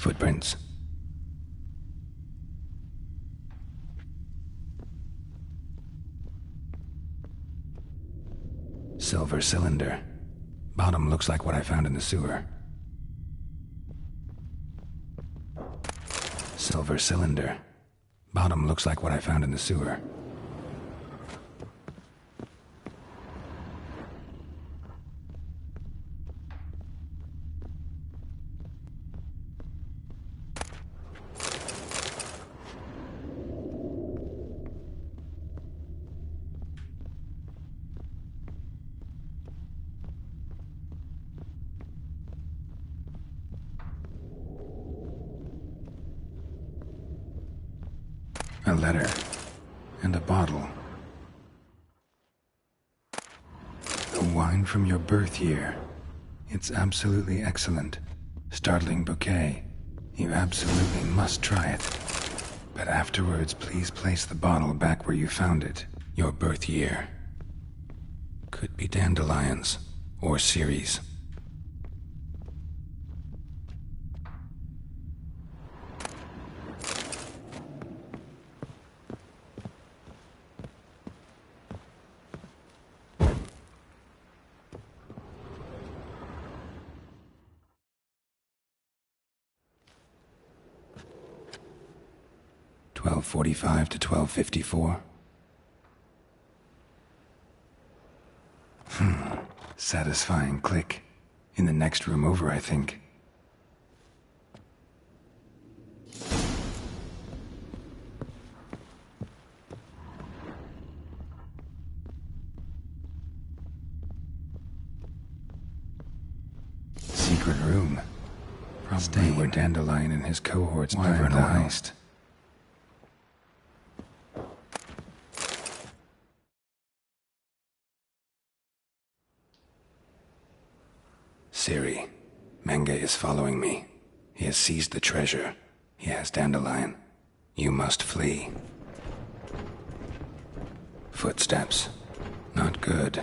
Footprints. Silver cylinder. Bottom looks like what I found in the sewer. Silver cylinder. Bottom looks like what I found in the sewer. A letter. And a bottle. The wine from your birth year. It's absolutely excellent. Startling bouquet. You absolutely must try it. But afterwards, please place the bottle back where you found it. Your birth year. Could be dandelions. Or Ceres. $12:45 to $12:54. Satisfying click. In the next room over, I think. Secret room. Probably where Dandelion and his cohorts planned the heist. Siri, Menge is following me. He has seized the treasure. He has Dandelion. You must flee. Footsteps. Not good.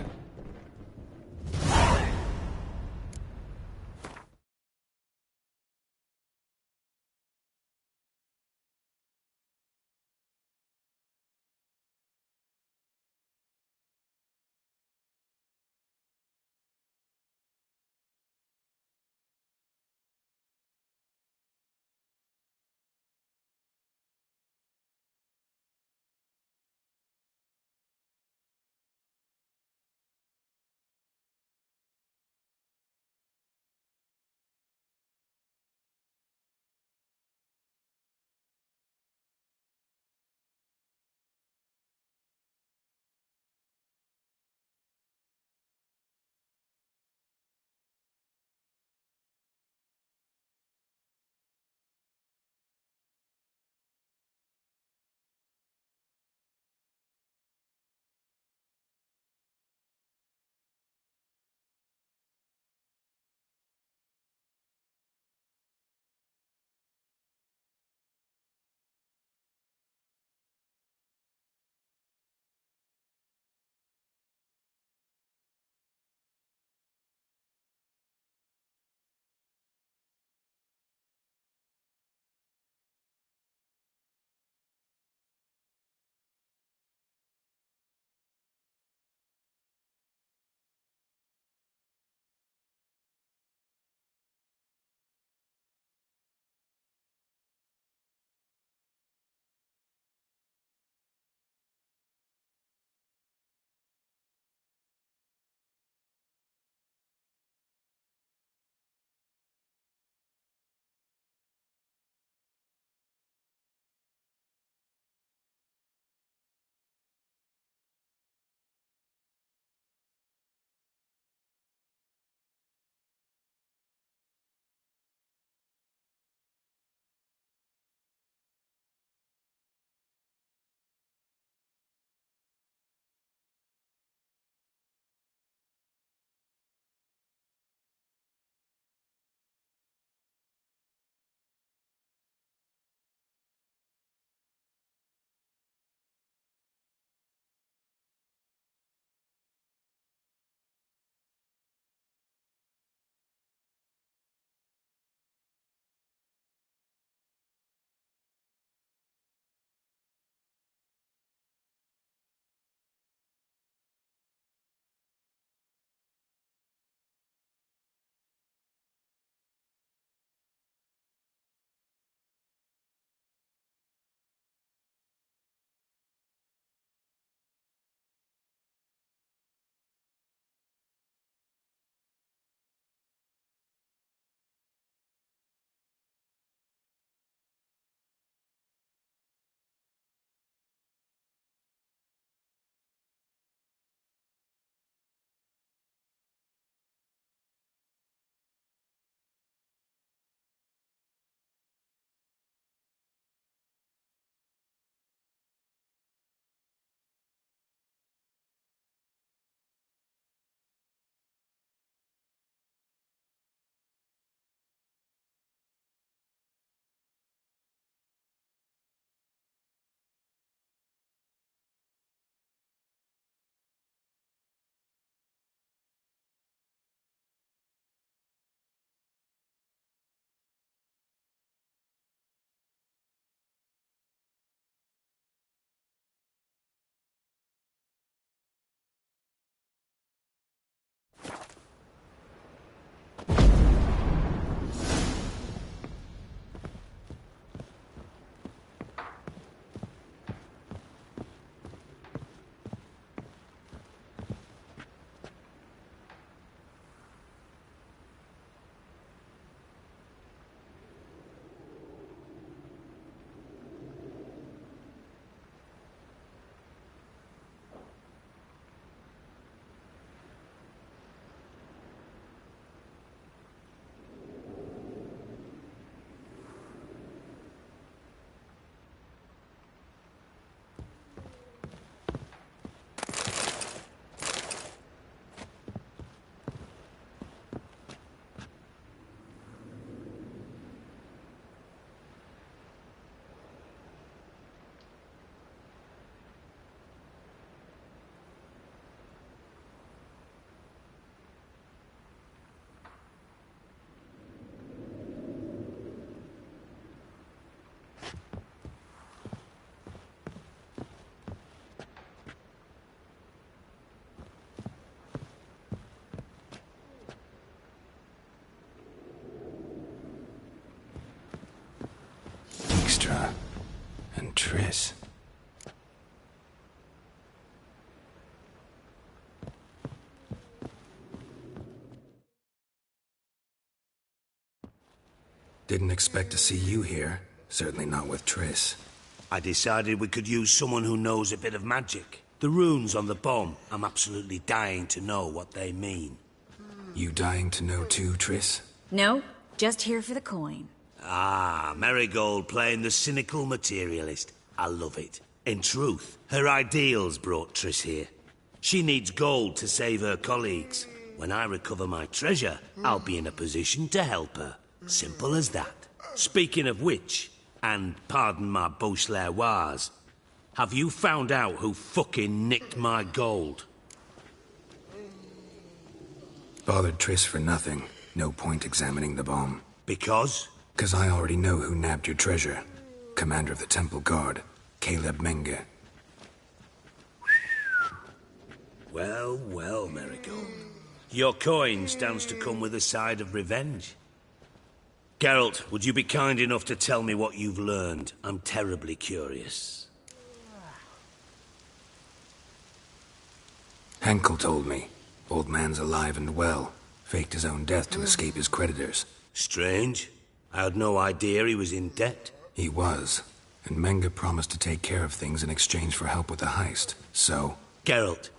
Dijkstra and Triss. Didn't expect to see you here. Certainly not with Triss. I decided we could use someone who knows a bit of magic. The runes on the bomb, I'm absolutely dying to know what they mean. You dying to know too, Triss? No, just here for the coin. Ah, Marigold playing the cynical materialist. I love it. In truth, her ideals brought Triss here. She needs gold to save her colleagues. When I recover my treasure, I'll be in a position to help her. Simple as that. Speaking of which, and pardon my Beauclervois, have you found out who fucking nicked my gold? Bothered Triss for nothing. No point examining the bomb. Because? 'Cause I already know who nabbed your treasure. Commander of the Temple Guard, Caleb Menge. Well, well, Marigold. Your coin stands to come with a side of revenge. Geralt, would you be kind enough to tell me what you've learned? I'm terribly curious. Henkel told me. Old man's alive and well. Faked his own death to escape his creditors. Strange. I had no idea he was in debt. He was. And Menge promised to take care of things in exchange for help with the heist. So... Geralt,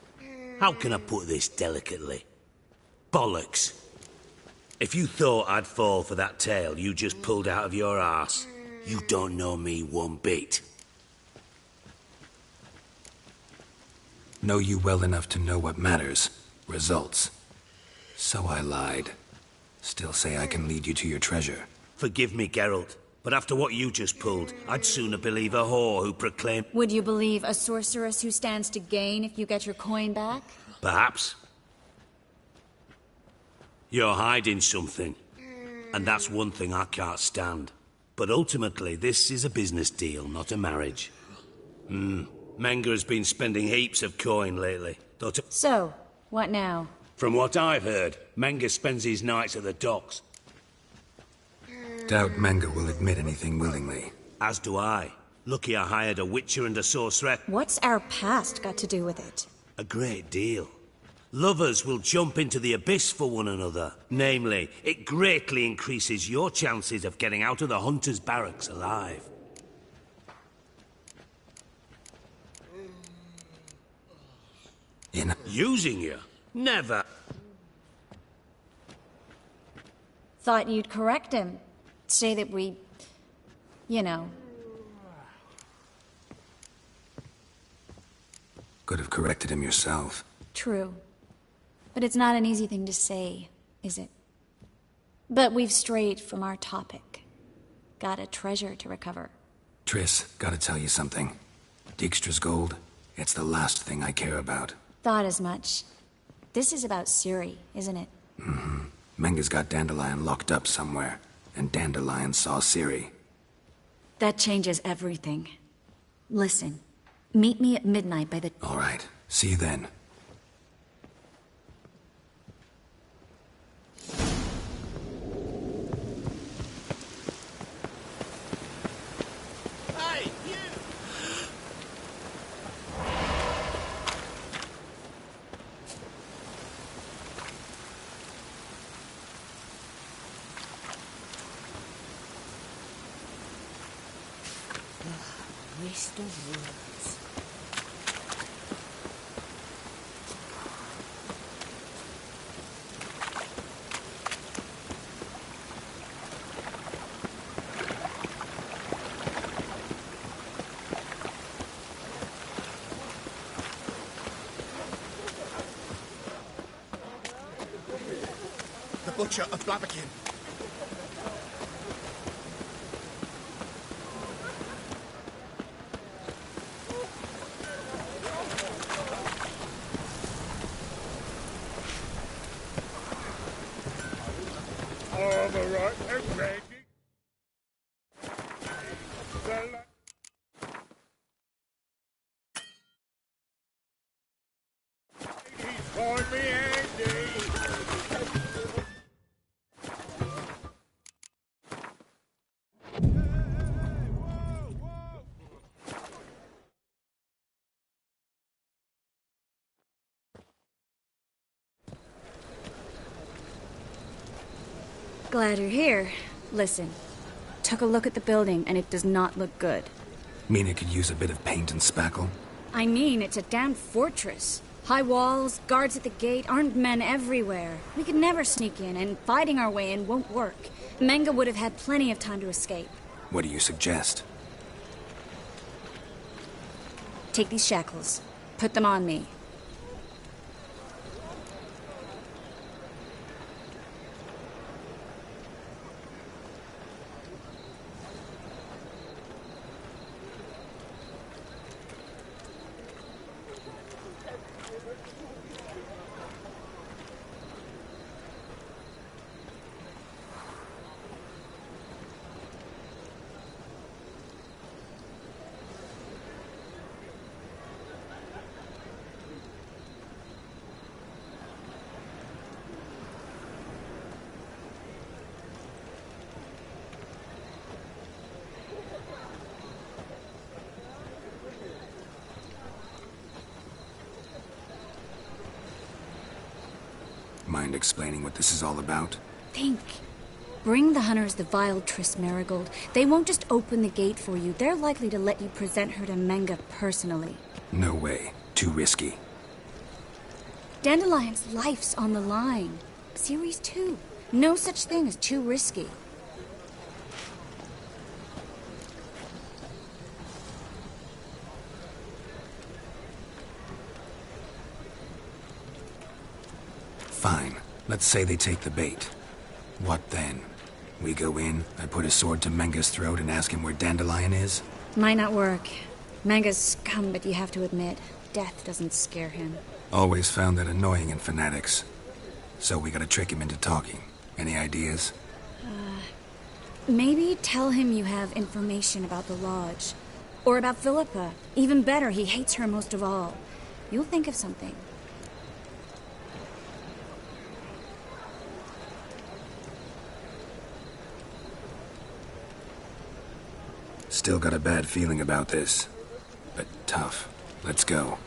how can I put this delicately? Bollocks. If you thought I'd fall for that tale you just pulled out of your arse, you don't know me one bit. Know you well enough to know what matters. Results. So I lied. Still say I can lead you to your treasure. Forgive me, Geralt, but after what you just pulled, I'd sooner believe a whore who proclaimed... Would you believe a sorceress who stands to gain if you get your coin back? Perhaps. You're hiding something, and that's one thing I can't stand. But ultimately, this is a business deal, not a marriage. Menge has been spending heaps of coin lately. So, what now? From what I've heard, Menge spends his nights at the docks. Doubt Menge will admit anything willingly. As do I. Lucky I hired a witcher and a sorceress. What's our past got to do with it? A great deal. Lovers will jump into the abyss for one another. Namely, it greatly increases your chances of getting out of the hunter's barracks alive. Using you? Never. Thought you'd correct him. Say that we... you know. Could have corrected him yourself. True. But it's not an easy thing to say, is it? But we've strayed from our topic. Got a treasure to recover. Triss, gotta tell you something. Dijkstra's gold, it's the last thing I care about. Thought as much. This is about Ciri, isn't it? Menge's got Dandelion locked up somewhere, and Dandelion saw Ciri. That changes everything. Listen, meet me at midnight by the... All right, see you then. Waste of words. The Butcher of Blaviken. Glad you're here. Listen, took a look at the building, and it does not look good. Mean it could use a bit of paint and spackle? I mean, it's a damn fortress. High walls, guards at the gate, armed men everywhere. We could never sneak in, and fighting our way in won't work. Menga would have had plenty of time to escape. What do you suggest? Take these shackles. Put them on me. Mind explaining what this is all about? Think. Bring the hunters the vile Triss Marigold. They won't just open the gate for you. They're likely to let you present her to Menga personally. No way. Too risky. Dandelion's life's on the line. Series 2. No such thing as too risky. Fine. Let's say they take the bait. What then? We go in, I put a sword to Menga's throat and ask him where Dandelion is? Might not work. Menga's scum, but you have to admit, death doesn't scare him. Always found that annoying in fanatics. So we gotta trick him into talking. Any ideas? Maybe tell him you have information about the Lodge. Or about Philippa. Even better, he hates her most of all. You'll think of something. Still got a bad feeling about this. But tough. Let's go.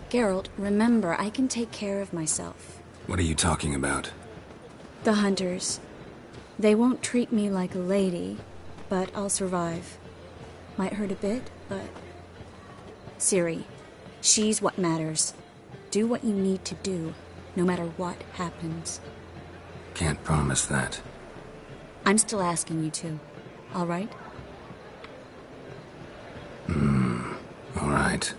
Geralt, remember, I can take care of myself. What are you talking about? The hunters. They won't treat me like a lady, but I'll survive. Might hurt a bit, but... Ciri, she's what matters. Do what you need to do, no matter what happens. Can't promise that. I'm still asking you to, all right? All right.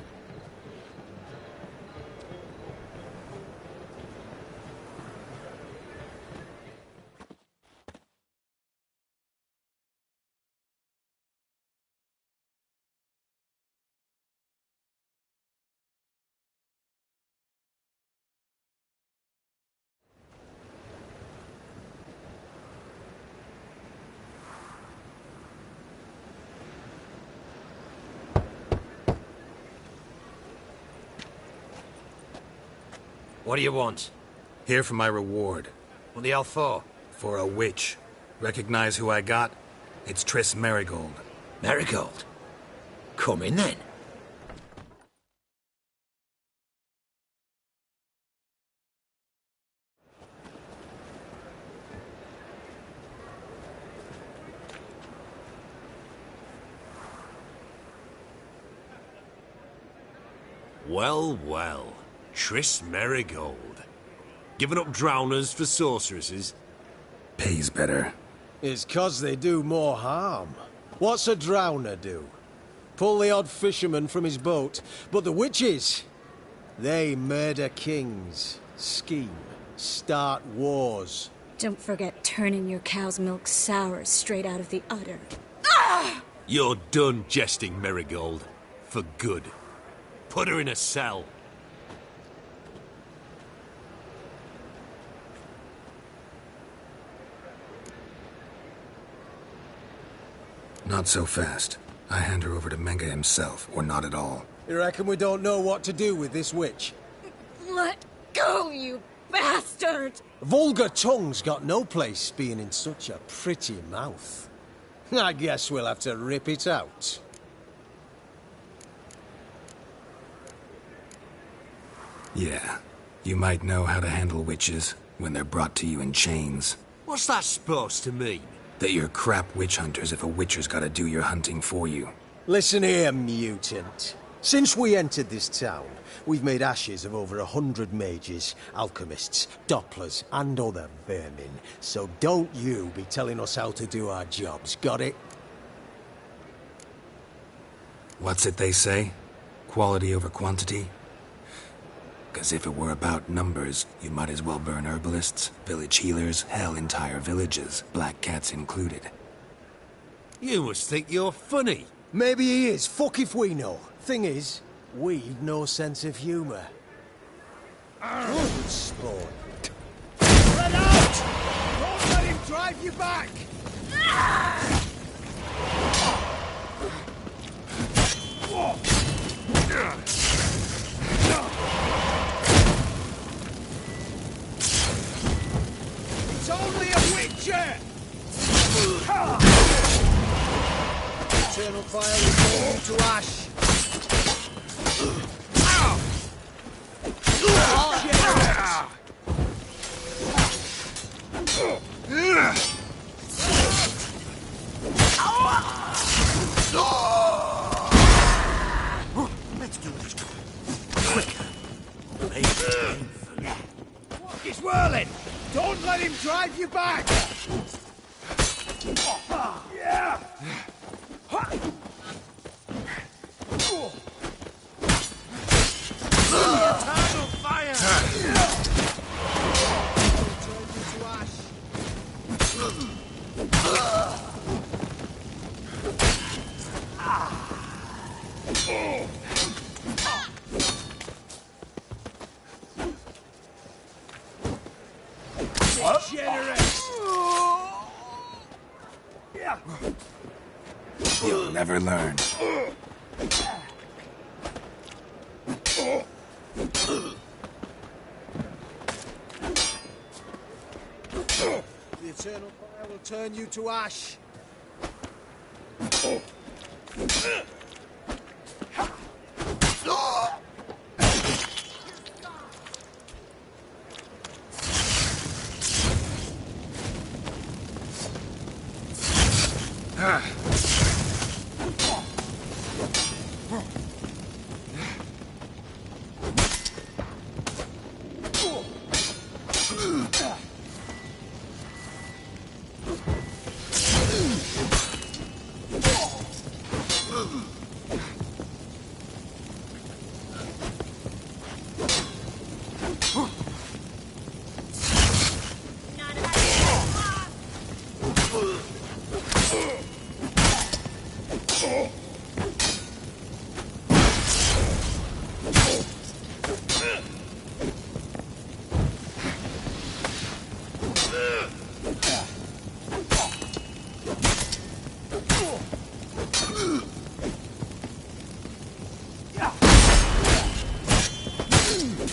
What do you want? Here for my reward. What the hell for? For a witch. Recognize who I got? It's Triss Marigold. Marigold? Come in then. Well, well. Triss Marigold. Giving up drowners for sorceresses? Pays better. It's 'cause they do more harm. What's a drowner do? Pull the odd fisherman from his boat. But the witches, they murder kings, scheme, start wars. Don't forget turning your cow's milk sour straight out of the udder. You're done jesting, Marigold. For good. Put her in a cell. Not so fast. I hand her over to Menga himself, or not at all. You reckon we don't know what to do with this witch? Let go, you bastard! Vulgar tongue's got no place being in such a pretty mouth. I guess we'll have to rip it out. Yeah, you might know how to handle witches when they're brought to you in chains. What's that supposed to mean? That you're crap witch hunters if a witcher's gotta do your hunting for you. Listen here, mutant. Since we entered this town, we've made ashes of over 100 mages, alchemists, dopplers, and other vermin. So don't you be telling us how to do our jobs, got it? What's it they say? Quality over quantity? 'Cause if it were about numbers, you might as well burn herbalists, village healers, hell, entire villages, black cats included. You must think you're funny. Maybe he is. Fuck if we know. Thing is, we've no sense of humor. Good sport. Spread out! Don't let him drive you back! It's only a witcher! Eternal fire will burn you to ash. Let's do this quicker. Make it painful. He's whirling! Don't let him drive you back! Yeah! Eternal fire! You'll never learn. The eternal fire will turn you to ash.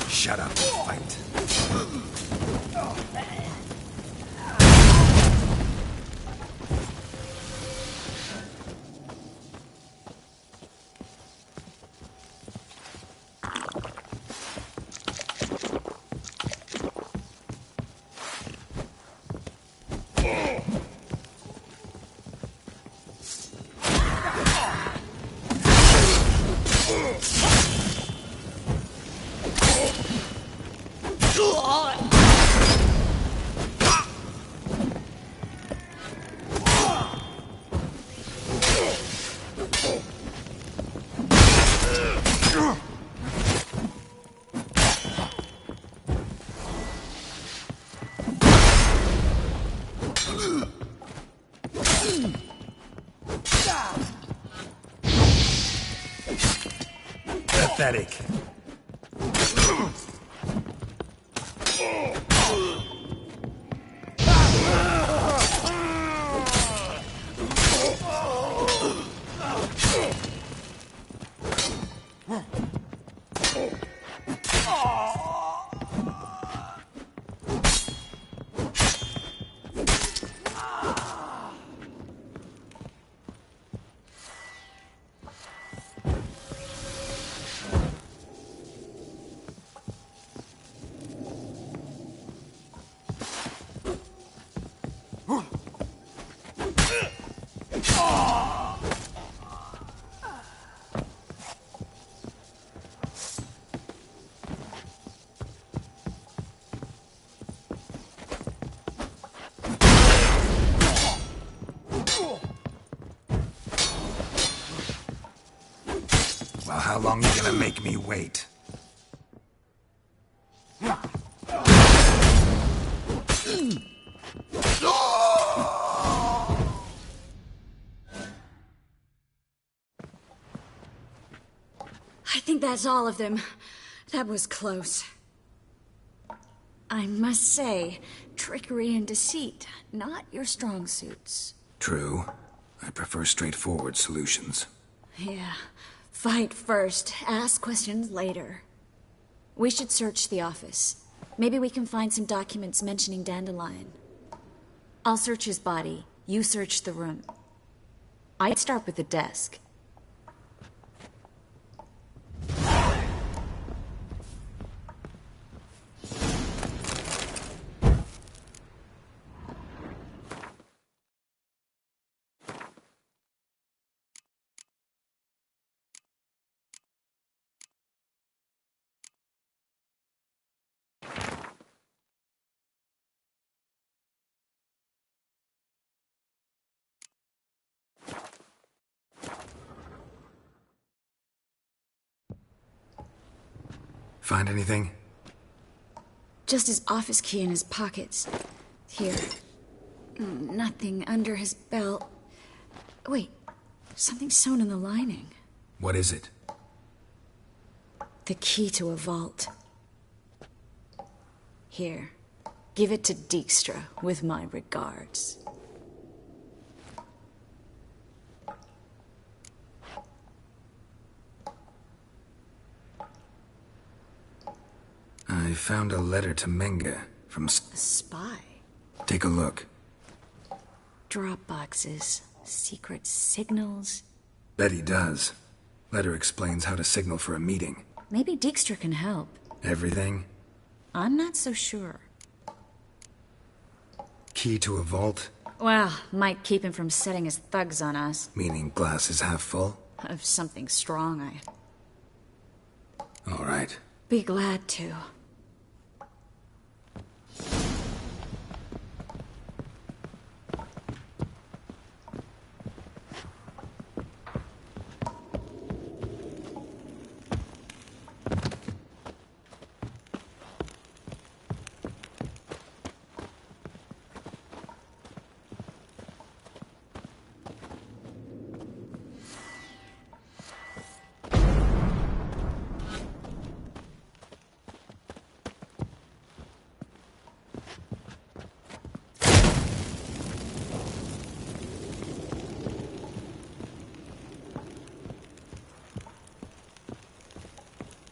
Shut up, fight. Pathetic. How long you gonna make me wait? I think that's all of them. That was close. I must say, trickery and deceit, not your strong suits. True. I prefer straightforward solutions. Yeah. Fight first, ask questions later. We should search the office. Maybe we can find some documents mentioning Dandelion. I'll search his body. You search the room. I'd start with the desk. Find anything? Just his office key in his pockets. Here. Nothing under his belt. Wait, something sewn in the lining. What is it? The key to a vault. Here. Give it to Dijkstra with my regards. I found a letter to Menga from... A spy? Take a look. Drop boxes, secret signals. Bet he does. Letter explains how to signal for a meeting. Maybe Dijkstra can help. Everything? I'm not so sure. Key to a vault? Well, might keep him from setting his thugs on us. Meaning glass is half full? Of something strong, All right. be glad to.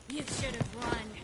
You should have run.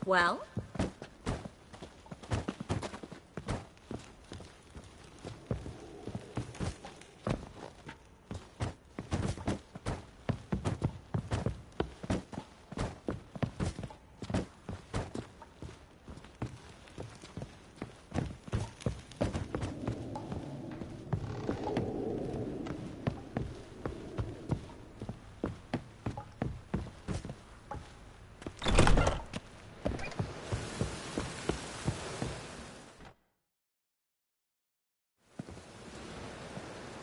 Well?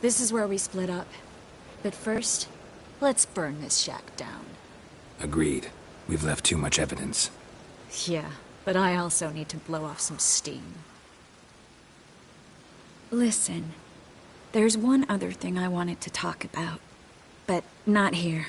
This is where we split up. But first, let's burn this shack down. Agreed. We've left too much evidence. Yeah, but I also need to blow off some steam. Listen, there's one other thing I wanted to talk about, but not here.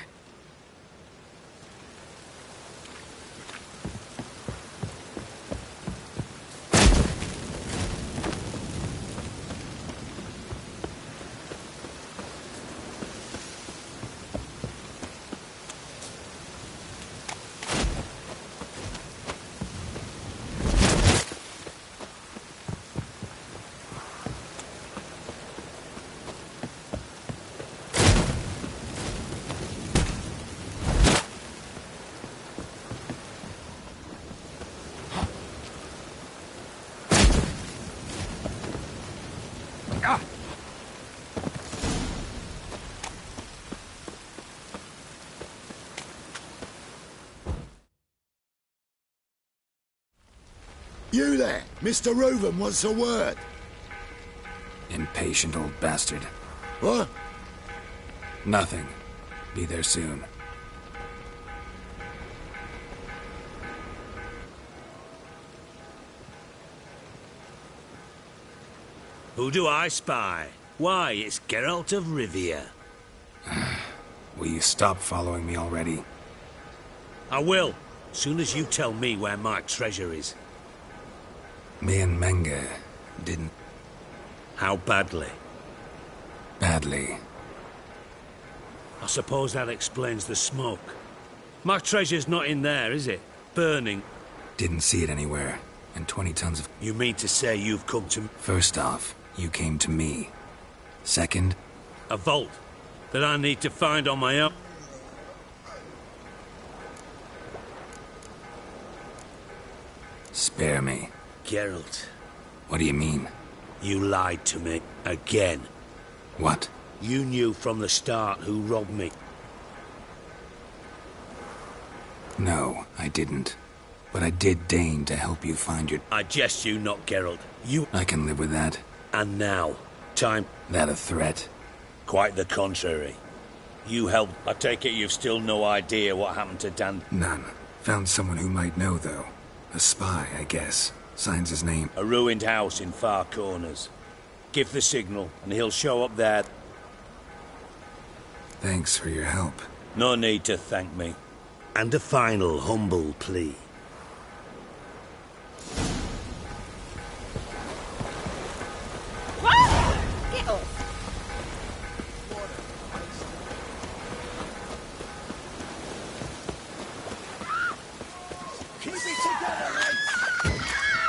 You there! Mr. Reuven wants a word. Impatient old bastard. What? Nothing. Be there soon. Who do I spy? Why, it's Geralt of Rivia. Will you stop following me already? I will, soon as you tell me where my treasure is. Me and Menge didn't... How badly? Badly. I suppose that explains the smoke. My treasure's not in there, is it? Burning. Didn't see it anywhere. And 20 tons of... You mean to say you've come to... First off, you came to me. Second... A vault that I need to find on my own. Spare me. Geralt, What do you mean? you lied to me. Again. What? You knew from the start who robbed me. No, I didn't. But I did deign to help you find your... I jest you not, Geralt. You... I can live with that. And now, time... That a threat? Quite the contrary. You helped... I take it you've still no idea what happened to Dan... None. Found someone who might know, though. A spy, I guess. Signs his name. A ruined house in Far Corners. Give the signal, and he'll show up there. Thanks for your help. No need to thank me. And a final humble plea. Get off! Keep it together, mates!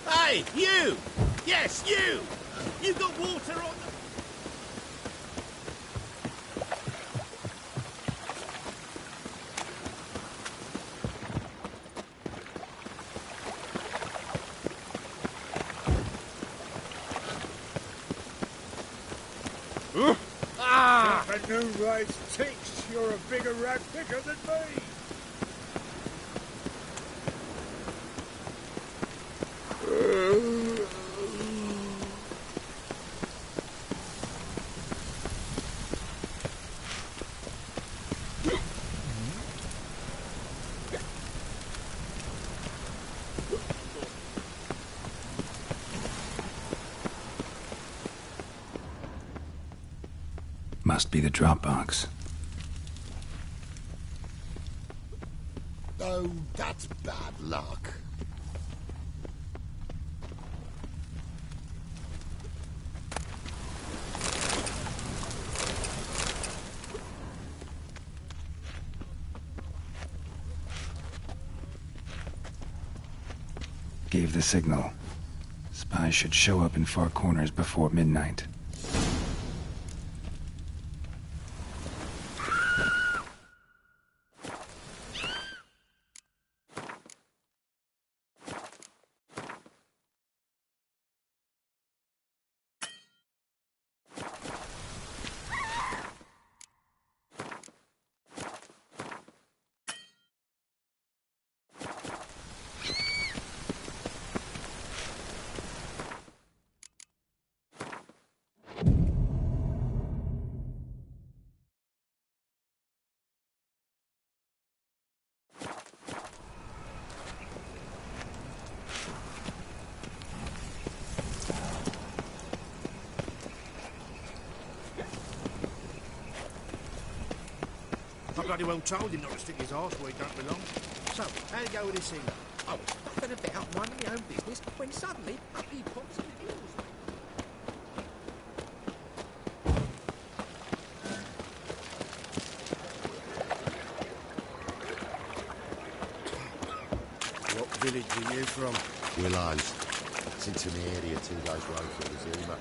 Hey, you! Yes, you! You got water on the... Ah! If a new rise ticks, you're a bigger rat picker than me! Must be the drop box. Oh, that's bad luck. Gave the signal. Spies should show up in Far Corners before midnight. I bloody well told him not to stick his arse where he don't belong. So, how'd it go with this thing? I was fucking about minding my own business when suddenly up he pops and kills me. What village are you from? Willows. It's into the area 2 days road from the Zuma.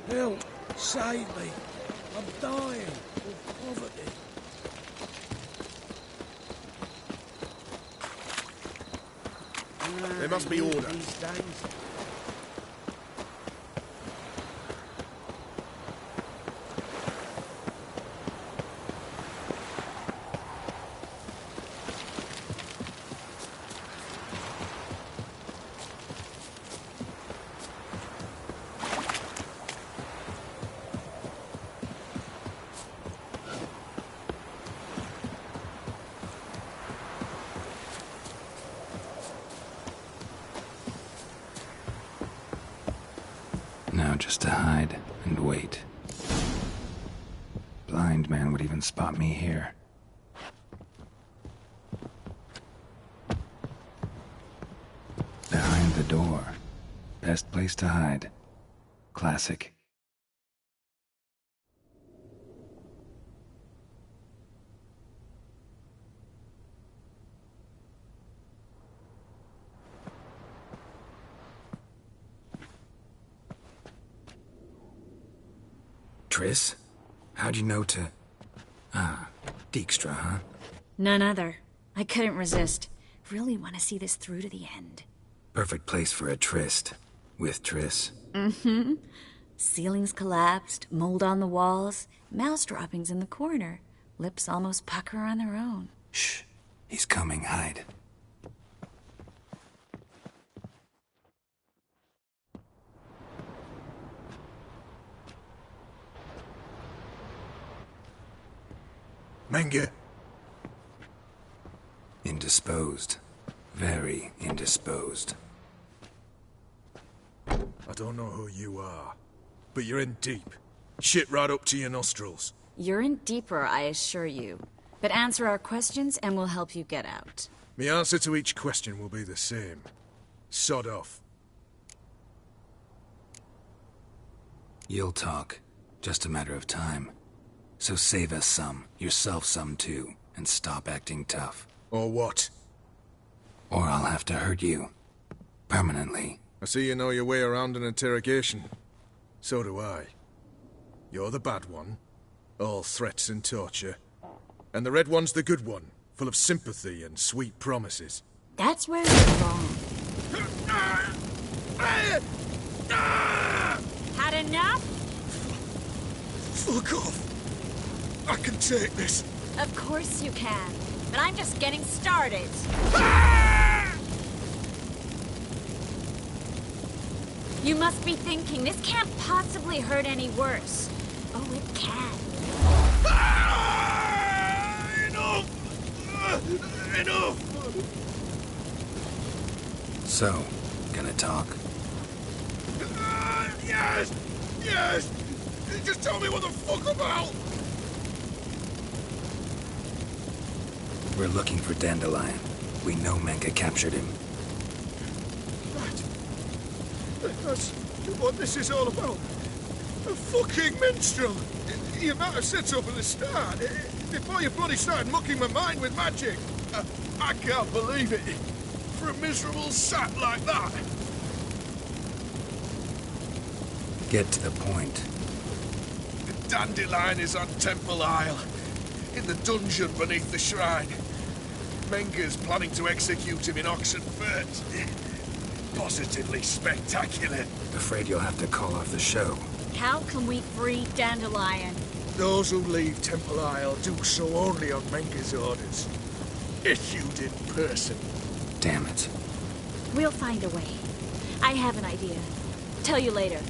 Help! Save me! I'm dying of poverty. There must be order. These days. Now just to hide and wait. Blind man would even spot me here. Behind the door. Best place to hide. Classic. Triss? How'd you know to... Ah, Dijkstra, huh? None other. I couldn't resist. Really want to see this through to the end. Perfect place for a tryst. With Triss. Mm-hmm. Ceilings collapsed, mold on the walls, mouse droppings in the corner. Lips almost pucker on their own. Shh. He's coming, hide. Menge. Indisposed. Very indisposed. I don't know who you are, but you're in deep. Shit right up to your nostrils. You're in deeper, I assure you. But answer our questions and we'll help you get out. My answer to each question will be the same. Sod off. You'll talk. Just a matter of time. So save us some, yourself some too, and stop acting tough. Or what? Or I'll have to hurt you. Permanently. I see you know your way around an interrogation. So do I. You're the bad one. All threats and torture. And the red one's the good one, full of sympathy and sweet promises. That's where you're wrong. Had enough? Fuck off! I can take this. Of course you can. But I'm just getting started. You must be thinking, this can't possibly hurt any worse. Oh, it can. Enough! Enough! So, gonna talk? Yes! Yes! Just tell me what the fuck about! We're looking for Dandelion. We know Menge captured him. That's what this is all about. A fucking minstrel! You might have said so from the start, before you bloody started mucking my mind with magic. I can't believe it. For a miserable sap like that. Get to the point. The Dandelion is on Temple Isle, in the dungeon beneath the shrine. Menge's planning to execute him in oxen first. Positively spectacular. Afraid you'll have to call off the show. How can we free Dandelion? Those who leave Temple Isle do so only on Menge's orders. Issued in person. Damn it. We'll find a way. I have an idea. Tell you later.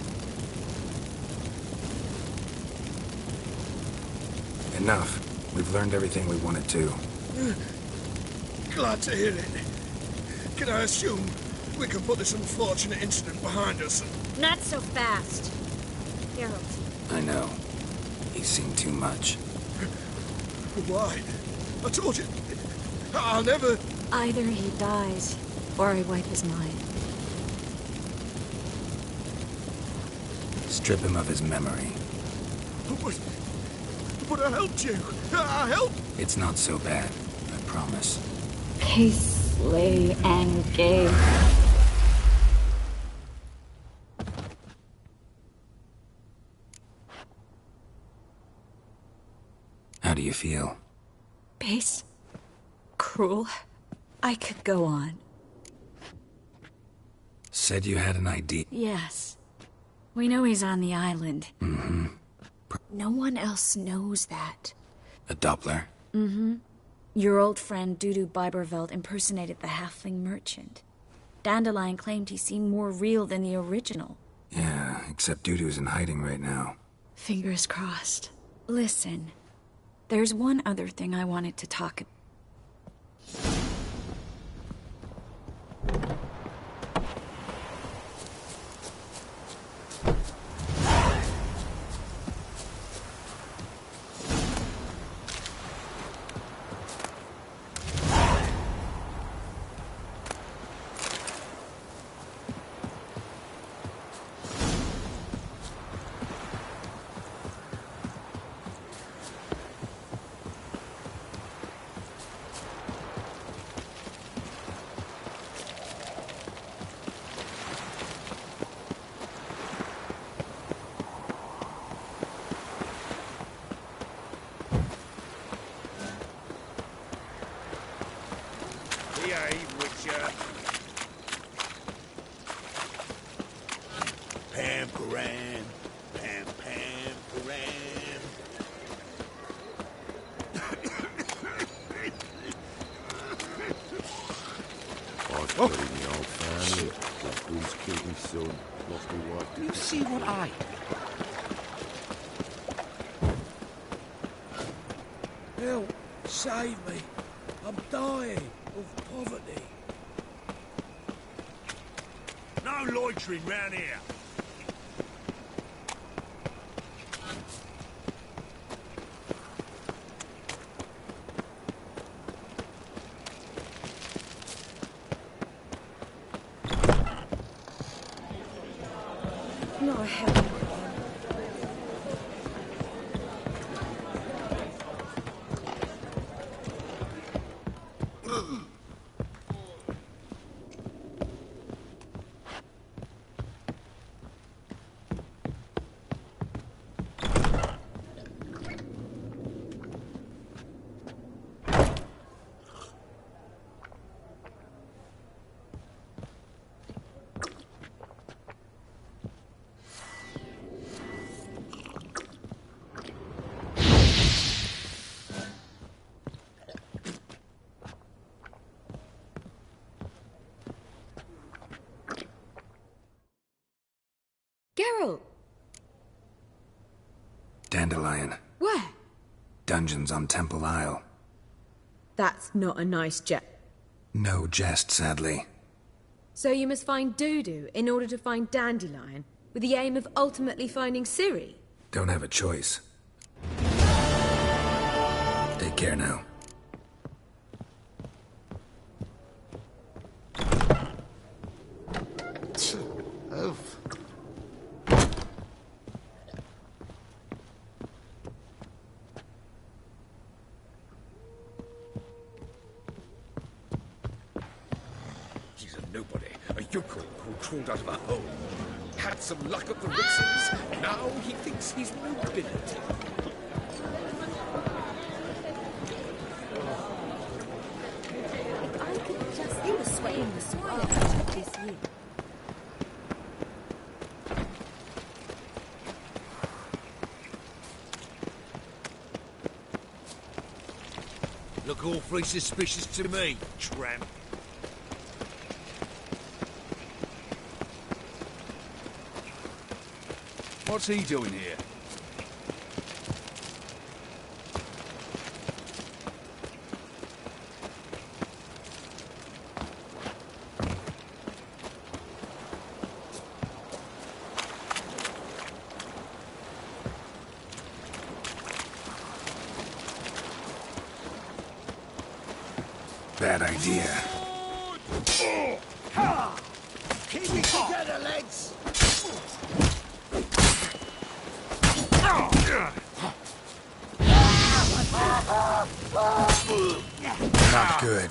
Enough. We've learned everything we wanted to. Glad to hear it. Can I assume we can put this unfortunate incident behind us? Not so fast. Harold. I know. He He's seen too much. Why? I told you, I'll never... Either he dies, or I wipe his mind. Strip him of his memory. But I helped you. I helped... It's not so bad, I promise. Peacefully and gay. How do you feel? Base. Cruel. I could go on. Said you had an ID. Yes. We know he's on the island. Mm-hmm. No one else knows that. A Doppler? Mm-hmm. Your old friend Dudu Biberveld impersonated the halfling merchant. Dandelion claimed he seemed more real than the original. Yeah, except Dudu's in hiding right now. Fingers crossed. Listen, there's one other thing I wanted to talk about. Pam-param, pam-pam-param. I got in the old family. Blackwood's killed me son, lost my wife. You see what I... Help! Save me! I'm dying of poverty. No loitering round here. No, I haven't. Geralt! Dandelion. Where? Dungeons on Temple Isle. That's not a nice jest. No jest, sadly. So you must find Dudu in order to find Dandelion, with the aim of ultimately finding Ciri? Don't have a choice. Take care now. Oof. He's a nobody, a yokel who crawled out of a hole. Had some luck at the races. Now he thinks he's nobility. I could just... You were swaying the swine this year. Look awfully suspicious to me, tramp. What's he doing here? bad idea. Keep it together, lads! Not good.